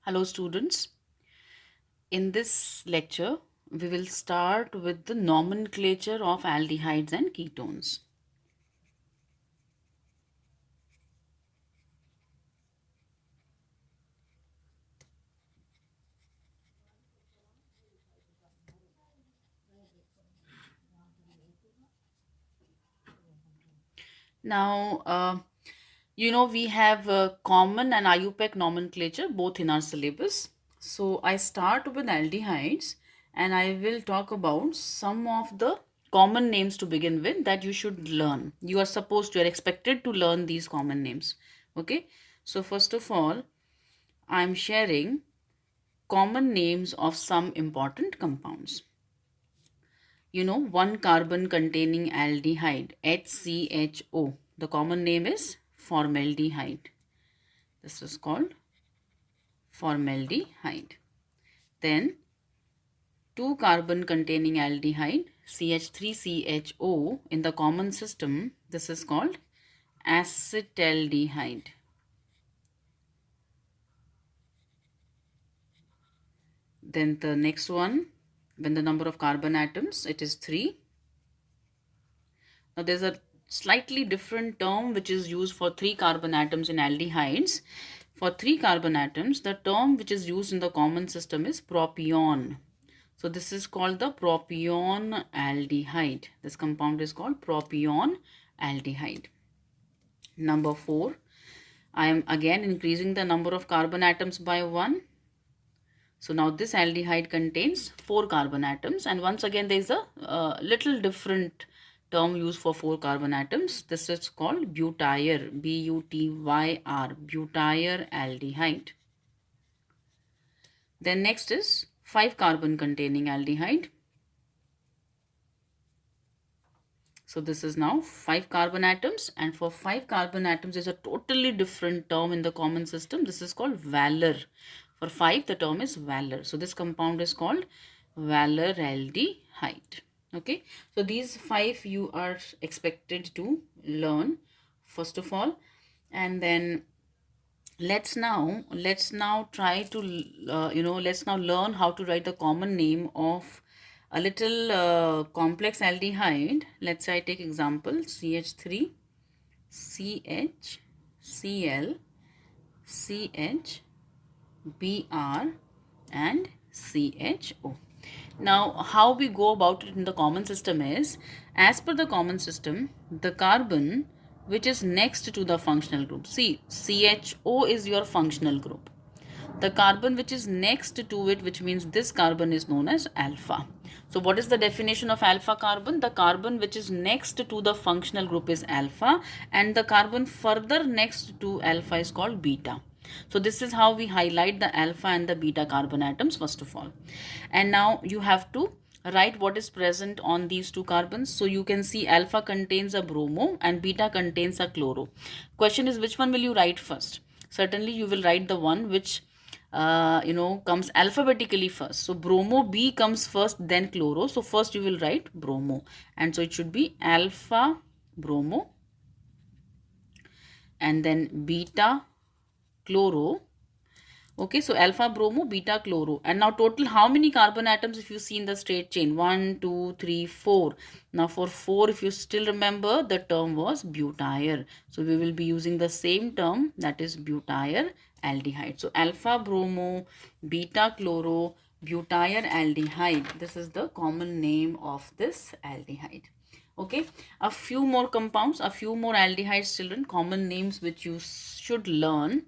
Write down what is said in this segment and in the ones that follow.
Hello, students. In this lecture, we will start with the nomenclature of aldehydes and ketones. Now, we have common and IUPAC nomenclature both in our syllabus. So, I start with aldehydes and I will talk about some of the common names to begin with that you should learn. You are expected to learn these common names. Okay. So, first of all, I'm sharing common names of some important compounds. One carbon containing aldehyde, HCHO. The common name is formaldehyde. This is called formaldehyde. Then, two carbon containing aldehyde, CH3CHO, in the common system, this is called acetaldehyde. Then the next one, when the number of carbon atoms, it is 3. Now there's a slightly different term which is used for 3 carbon atoms in aldehydes. For 3 carbon atoms, the term which is used in the common system is propion. So this is called the propion aldehyde. This compound is called propion aldehyde. Number 4, I am again increasing the number of carbon atoms by 1. So now this aldehyde contains 4 carbon atoms, and once again there is a little different term used for 4 carbon atoms. This is called butyr, butyr, butyr aldehyde. Then next is 5 carbon containing aldehyde. So this is now 5 carbon atoms, and for 5 carbon atoms is a totally different term in the common system. This is called valor. For 5 the term is valor. So this compound is called valoraldehyde. Okay, so these 5 you are expected to learn first of all, and then let's now try to let's now learn how to write the common name of a little complex aldehyde. Let's say I take example CH3 CH Cl CH Br and CHO. Now, how we go about it in the common system is, as per the common system, the carbon which is next to the functional group. See, CHO is your functional group. The carbon which is next to it, which means this carbon, is known as alpha. So what is the definition of alpha carbon? The carbon which is next to the functional group is alpha, and the carbon further next to alpha is called beta. So this is how we highlight the alpha and the beta carbon atoms first of all. And now you have to write what is present on these two carbons. So you can see alpha contains a bromo and beta contains a chloro. Question is, which one will you write first? Certainly you will write the one which comes alphabetically first. So bromo B comes first, then chloro. So first you will write bromo, and so it should be alpha bromo and then beta chloro. Okay, so alpha bromo, beta chloro. And now total how many carbon atoms if you see in the straight chain? 1, 2, 3, 4. Now for 4, if you still remember, the term was butyr. So we will be using the same term, that is butyr aldehyde. So alpha bromo, beta chloro, butyr aldehyde. This is the common name of this aldehyde. Okay, a few more compounds, a few more aldehydes, children, common names which you should learn.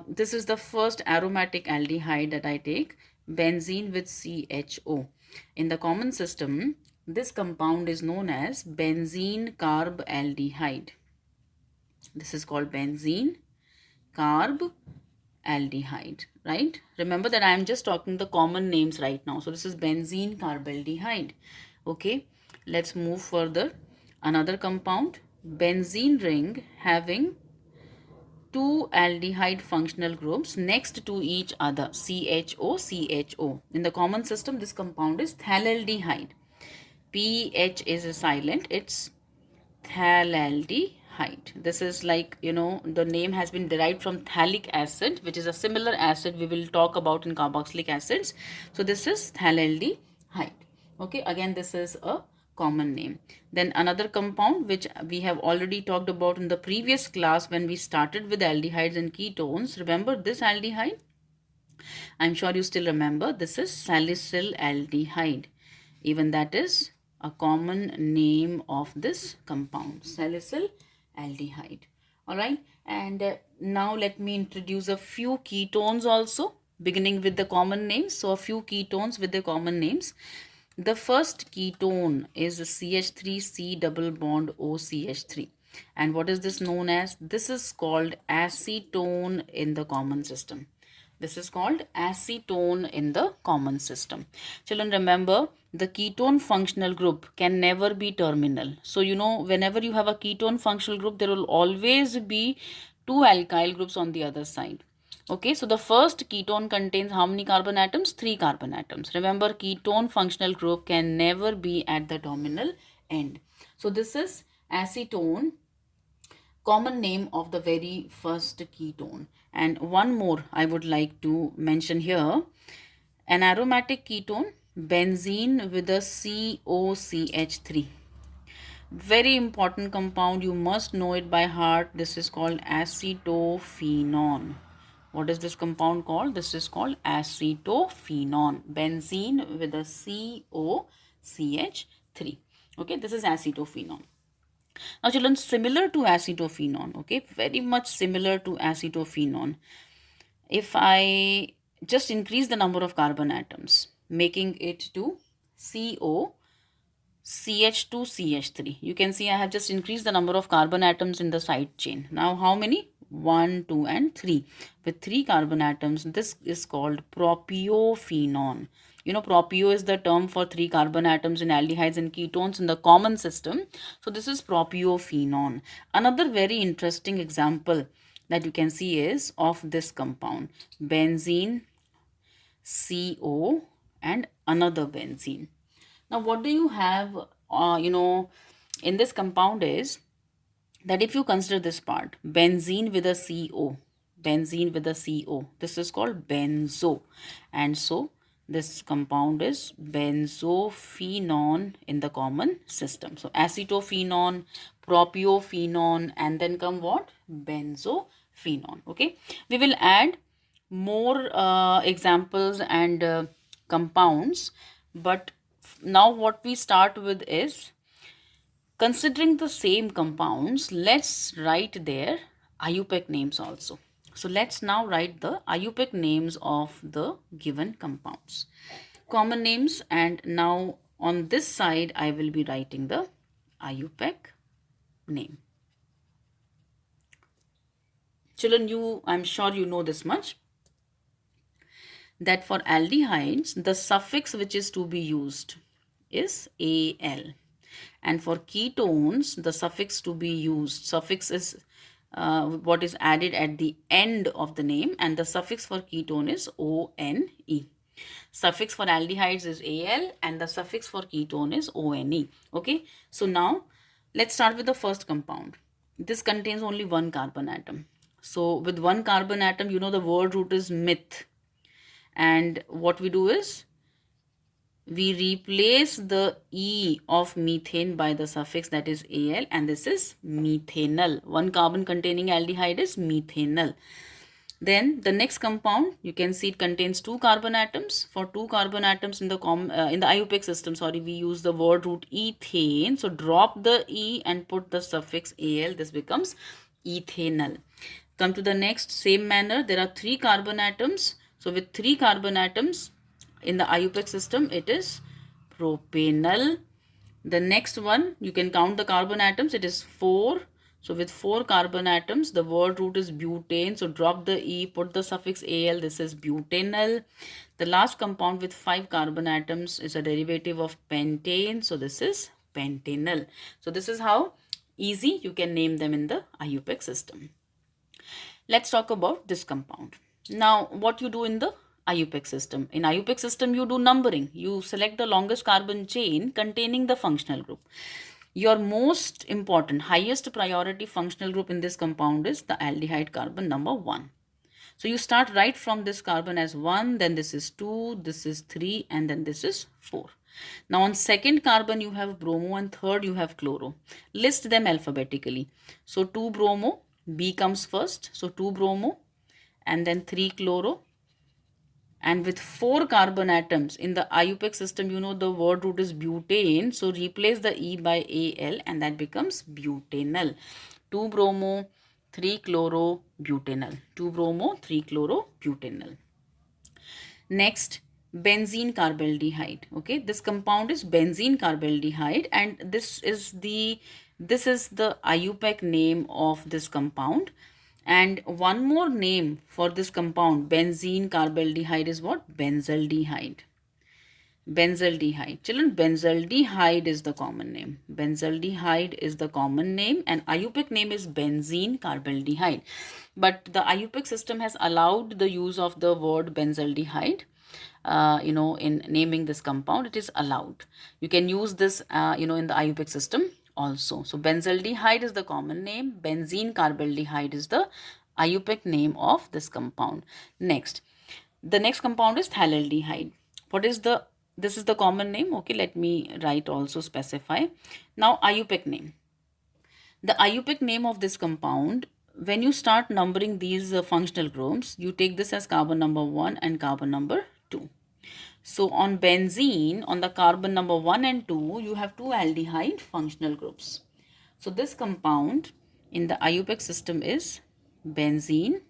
This is the first aromatic aldehyde that I take, benzene with CHO. In the common system, this compound is known as benzene carb aldehyde. This is called benzene carb aldehyde, right? Remember that I am just talking the common names right now. So this is benzene carbaldehyde. Okay, let's move further. Another compound, benzene ring having two aldehyde functional groups next to each other, CHO, CHO. In the common system, this compound is phthalaldehyde. PH is silent, it's phthalaldehyde. This is like, the name has been derived from phthalic acid, which is a similar acid we will talk about in carboxylic acids. So this is phthalaldehyde. Okay, again, this is a common name. Then another compound which we have already talked about in the previous class when we started with aldehydes and ketones. Remember this aldehyde? I'm sure you still remember. This is salicylaldehyde. Even that is a common name of this compound, salicylaldehyde. All right. And now let me introduce a few ketones also, beginning with the common names. So a few ketones with the common names. The first ketone is CH3C double bond OCH3. And what is this known as? This is called acetone in the common system. This is called acetone in the common system. Children, remember, the ketone functional group can never be terminal. So, whenever you have a ketone functional group, there will always be two alkyl groups on the other side. Okay, so the first ketone contains how many carbon atoms? 3 carbon atoms. Remember, ketone functional group can never be at the terminal end. So this is acetone, common name of the very first ketone. And one more I would like to mention here, an aromatic ketone, benzene with a COCH3. Very important compound, you must know it by heart. This is called acetophenone. What is this compound called? This is called acetophenone, benzene with a COCH3. Okay, this is acetophenone. Now children, similar to acetophenone, okay, very much similar to acetophenone. If I just increase the number of carbon atoms, making it to CO, CH2, CH3. You can see I have just increased the number of carbon atoms in the side chain. Now how many? 1, 2 and 3. With 3 carbon atoms, this is called propiophenone. Propio is the term for 3 carbon atoms in aldehydes and ketones in the common system. So this is propiophenone. Another very interesting example that you can see is of this compound, benzene, CO and another benzene. Now what do you have, in this compound is that if you consider this part, benzene with a CO, this is called benzo. And so this compound is benzophenone in the common system. So acetophenone, propiophenone, and then come what? Benzophenone. Okay. We will add more examples and compounds, but now what we start with is, considering the same compounds, let's write their IUPAC names also. So let's now write the IUPAC names of the given compounds. Common names, and now on this side I will be writing the IUPAC name. Children, I'm sure you know this much, that for aldehydes, the suffix which is to be used is AL. And for ketones, the suffix to be used, suffix is what is added at the end of the name, and the suffix for ketone is ONE. Suffix for aldehydes is AL and the suffix for ketone is ONE. Okay, so now let's start with the first compound. This contains only one carbon atom. So with one carbon atom, the word root is meth. And what we do is, we replace the E of methane by the suffix that is Al, and this is methanol. One carbon containing aldehyde is methanol. Then the next compound, you can see it contains 2 carbon atoms. For 2 carbon atoms in the IUPAC system, we use the word root ethane. So drop the E and put the suffix Al. This becomes ethanol. Come to the next, same manner, there are 3 carbon atoms. So with 3 carbon atoms in the IUPAC system, it is propanol. The next one, you can count the carbon atoms, it is 4. So with 4 carbon atoms, the word root is butane. So drop the E, put the suffix Al, this is butanol. The last compound with 5 carbon atoms is a derivative of pentane. So this is pentanol. So this is how easy you can name them in the IUPAC system. Let's talk about this compound. Now, what you do in the IUPAC system? In IUPAC system, you do numbering. You select the longest carbon chain containing the functional group. Your most important, highest priority functional group in this compound is the aldehyde carbon number 1. So you start right from this carbon as 1, then this is 2, this is 3, and then this is 4. Now on second carbon you have bromo and third you have chloro. List them alphabetically. So 2 bromo, B comes first, so 2 bromo, and then 3 chloro. And with 4 carbon atoms in the IUPAC system, you know the word root is butane. So replace the E by Al and that becomes butanal. 2 bromo, 3 chloro, butanal. 2 bromo, 3 chloro, butanal. Next, benzene carbaldehyde. Okay, this compound is benzene carbaldehyde, and this is the IUPAC name of this compound. And one more name for this compound, benzene carbaldehyde, is what? Benzaldehyde. Benzaldehyde. Children, benzaldehyde is the common name. Benzaldehyde is the common name, and IUPAC name is benzene carbaldehyde. But the IUPAC system has allowed the use of the word benzaldehyde. In naming this compound, it is allowed. You can use this, in the IUPAC system also. So benzaldehyde is the common name. Benzene carbaldehyde is the IUPAC name of this compound. Next, the next compound is phthalaldehyde. This is the common name. Okay, let me write also specify. Now IUPAC name. The IUPAC name of this compound, when you start numbering these functional groups, you take this as carbon number 1 and carbon number 2. So on benzene, on the carbon number 1 and 2, you have 2 aldehyde functional groups. So this compound in the IUPAC system is benzene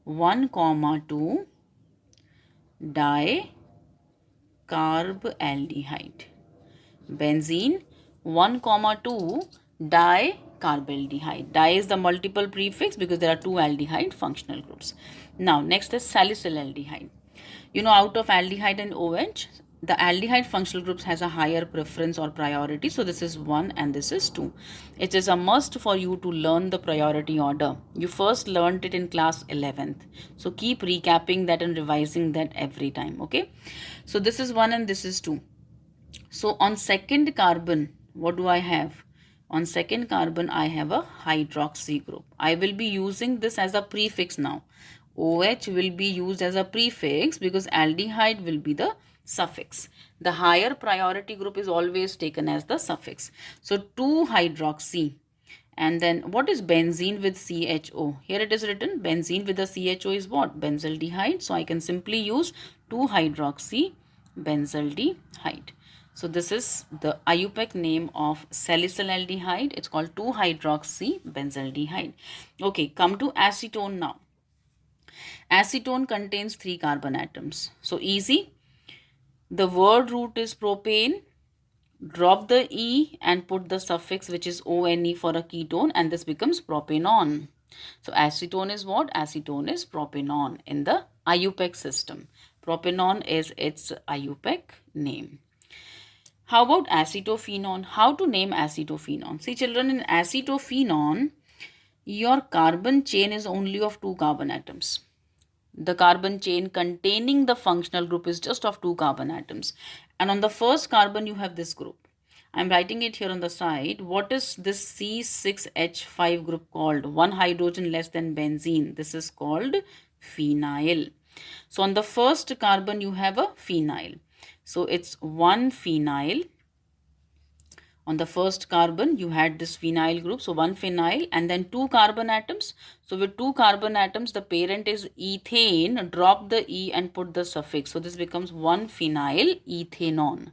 1, 2 dicarbaldehyde. Benzene 1, 2 dicarbaldehyde. Di is the multiple prefix because there are 2 aldehyde functional groups. Now next is salicylaldehyde. Out of aldehyde and OH, the aldehyde functional groups has a higher preference or priority. So this is 1 and this is 2. It is a must for you to learn the priority order. You first learned it in class 11th. So keep recapping that and revising that every time. Okay. So this is 1 and this is 2. So on second carbon, what do I have? On second carbon, I have a hydroxy group. I will be using this as a prefix now. OH will be used as a prefix because aldehyde will be the suffix. The higher priority group is always taken as the suffix. So 2-hydroxy. And then what is benzene with CHO? Here it is written benzene with the CHO is what? Benzaldehyde. So I can simply use 2-hydroxy benzaldehyde. So this is the IUPAC name of salicylaldehyde. It's called 2-hydroxy benzaldehyde. Okay, come to acetone now. Acetone contains 3 carbon atoms. So easy. The word root is propane. Drop the E and put the suffix which is ONE for a ketone, and this becomes propanone. So acetone is what? Acetone is propanone in the IUPAC system. Propanone is its IUPAC name. How about acetophenone? How to name acetophenone? See children, in acetophenone, your carbon chain is only of 2 carbon atoms. The carbon chain containing the functional group is just of 2 carbon atoms. And on the first carbon, you have this group. I'm writing it here on the side. What is this C6H5 group called? 1 hydrogen less than benzene. This is called phenyl. So on the first carbon, you have a phenyl. So it's 1 phenyl. On the first carbon, you had this phenyl group. So 1 phenyl and then 2 carbon atoms. So with 2 carbon atoms, the parent is ethane. Drop the E and put the suffix. So this becomes 1 phenyl ethanone.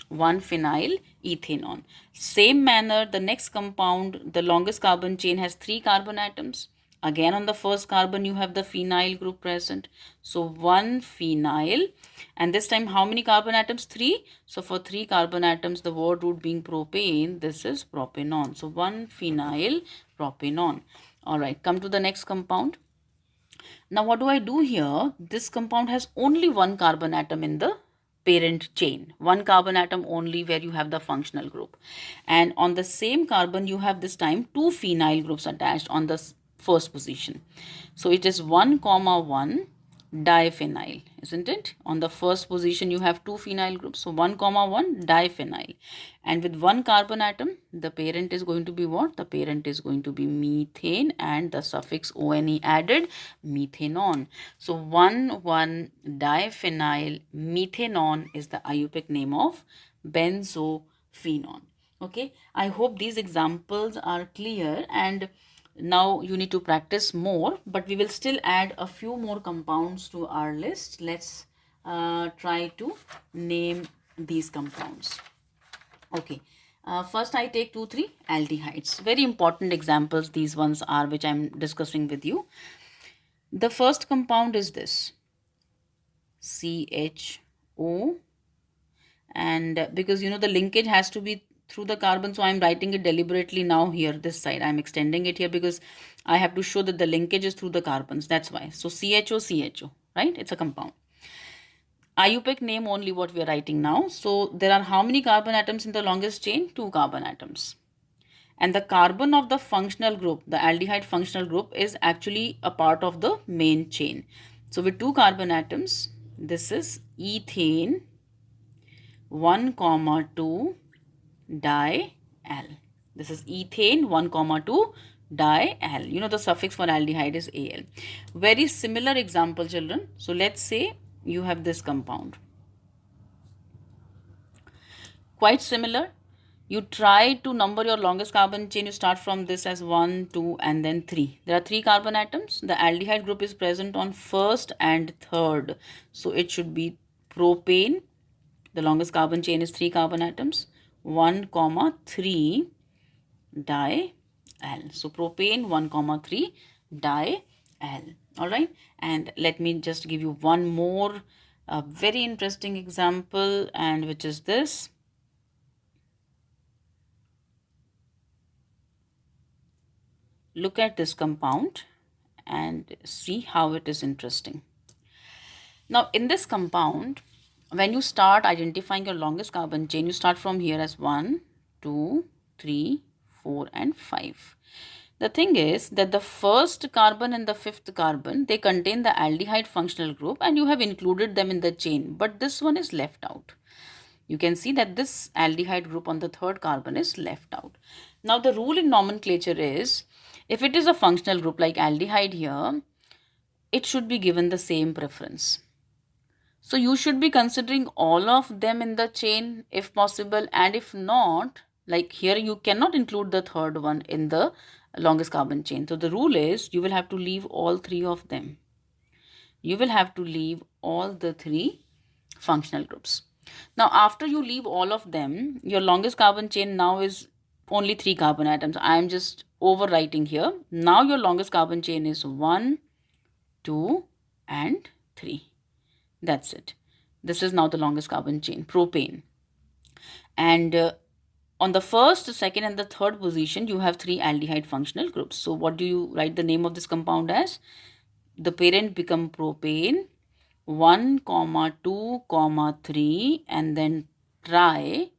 1 phenyl ethanone. Same manner, the next compound, the longest carbon chain has 3 carbon atoms. Again, on the first carbon, you have the phenyl group present. So 1 phenyl. And this time, how many carbon atoms? 3. So for 3 carbon atoms, the word root being propane, this is propanone. So 1 phenyl propanone. All right, come to the next compound. Now, what do I do here? This compound has only 1 carbon atom in the parent chain. 1 carbon atom only where you have the functional group. And on the same carbon, you have this time 2 phenyl groups attached on the first position. So it is 1, 1, diphenyl, isn't it? On the first position you have two phenyl groups, so 1 comma 1 diphenyl, and with one carbon atom the parent is going to be what? The parent is going to be methane, and the suffix one added, methanol. So 1,1 diphenyl methanol is the IUPAC name of benzophenone. Okay, I hope these examples are clear, and now you need to practice more, but we will still add a few more compounds to our list. Let's try to name these compounds. Okay, first I take 2, 3 aldehydes. Very important examples these ones are, which I'm discussing with you. The first compound is this CHO, and because you know the linkage has to be through the carbon, so I'm writing it deliberately now here this side. I'm extending it here because I have to show that the linkage is through the carbons. That's why. So CHO, right? It's a compound. IUPAC name only what we are writing now. So there are how many carbon atoms in the longest chain? 2 carbon atoms. And the carbon of the functional group, the aldehyde functional group, is actually a part of the main chain. So with 2 carbon atoms, this is ethane 1 comma 2 di-al. This is ethane 1 comma 2 di-al. You know the suffix for aldehyde is al. Very similar example, children. So let's say you have this compound. Quite similar. You try to number your longest carbon chain. You start from this as 1, 2 and then 3. There are 3 carbon atoms. The aldehyde group is present on first and third. So it should be propane. The longest carbon chain is 3 carbon atoms. 1 comma 3 di-al. So propane 1 comma 3 di-al. All right. And let me just give you one more very interesting example, and which is this. Look at this compound and see how it is interesting. Now in this compound, when you start identifying your longest carbon chain, you start from here as 1, 2, 3, 4 and 5. The thing is that the first carbon and the fifth carbon, they contain the aldehyde functional group and you have included them in the chain, but this one is left out. You can see that this aldehyde group on the third carbon is left out. Now the rule in nomenclature is, if it is a functional group like aldehyde here, it should be given the same preference. So you should be considering all of them in the chain if possible, and if not, like here you cannot include the third one in the longest carbon chain. So the rule is you will have to leave all 3 of them. You will have to leave all the 3 functional groups. Now after you leave all of them, your longest carbon chain now is only 3 carbon atoms. I am just overwriting here. Now your longest carbon chain is 1, 2 and 3. That's it. This is now the longest carbon chain, propane. And on the first, second and the third position, you have 3 aldehyde functional groups. So what do you write the name of this compound as? The parent become propane 1 comma 2 comma 3 and then try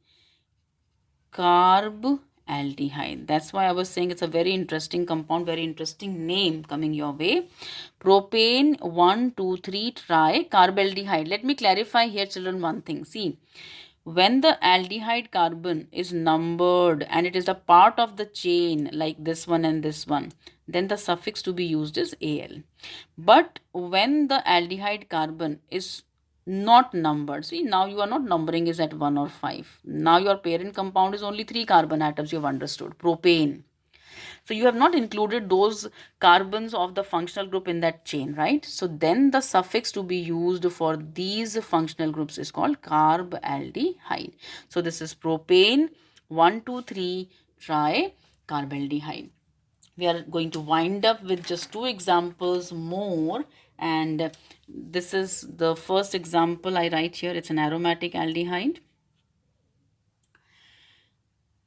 carb aldehyde. That's why I was saying it's a very interesting compound, very interesting name coming your way. Propane 1, 2, 3 try carbaldehyde. Let me clarify here, children, one thing. See, when the aldehyde carbon is numbered and it is a part of the chain like this one and this one, then the suffix to be used is al. But when the aldehyde carbon is not numbered, see, now you are not numbering is at 1 or 5. Now your parent compound is only 3 carbon atoms, you have understood, propane. So you have not included those carbons of the functional group in that chain, right? So then the suffix to be used for these functional groups is called carbaldehyde. So this is propane 1, 2, 3 try carbaldehyde. We are going to wind up with just 2 examples more, and this is the first example I write here. It's an aromatic aldehyde.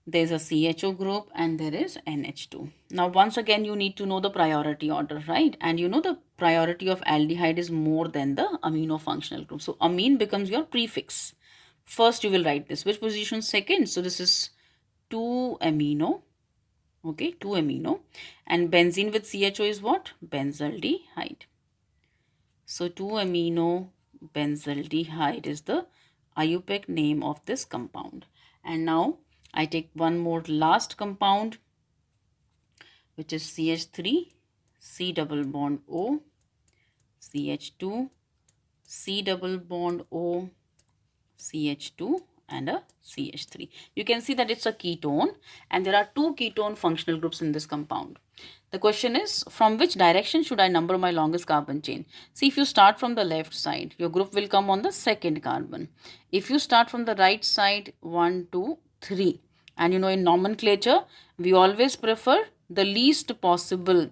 There's a CHO group and there is NH2. Now once again you need to know the priority order, right? And you know the priority of aldehyde is more than the amino functional group. So amine becomes your prefix. First you will write this. Which position? Second. So this is 2 amino. Okay, 2 amino. And benzene with CHO is what? Benzaldehyde. So 2-amino-benzaldehyde is the IUPAC name of this compound. And now I take one more last compound, which is CH3, C double bond O, CH2, C double bond O, CH2 and a CH3. You can see that it's a ketone and there are two ketone functional groups in this compound. The question is, from which direction should I number my longest carbon chain? See, if you start from the left side, your group will come on the second carbon. If you start from the right side, 1, 2, 3. And in nomenclature, we always prefer the least possible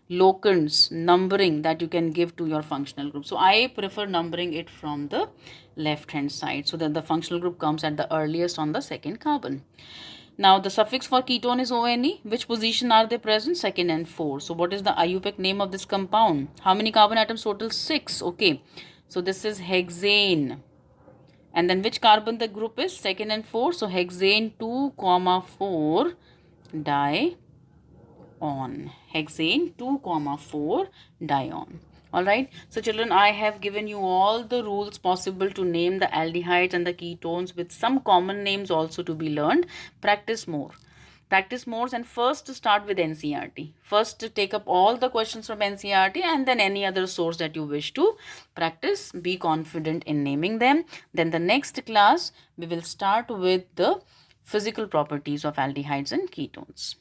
locants numbering that you can give to your functional group. So I prefer numbering it from the left hand side so that the functional group comes at the earliest on the second carbon. Now the suffix for ketone is ONE. Which position are they present? Second and fourth. So what is the IUPAC name of this compound? How many carbon atoms total? 6. Okay. So this is hexane. And then which carbon the group is? Second and fourth. So hexane 2, 4 di on. Hexane 2, 4 dione. Alright, so children, I have given you all the rules possible to name the aldehydes and the ketones with some common names also to be learned. Practice more. Practice more and first start with NCERT. First take up all the questions from NCERT and then any other source that you wish to practice. Be confident in naming them. Then the next class we will start with the physical properties of aldehydes and ketones.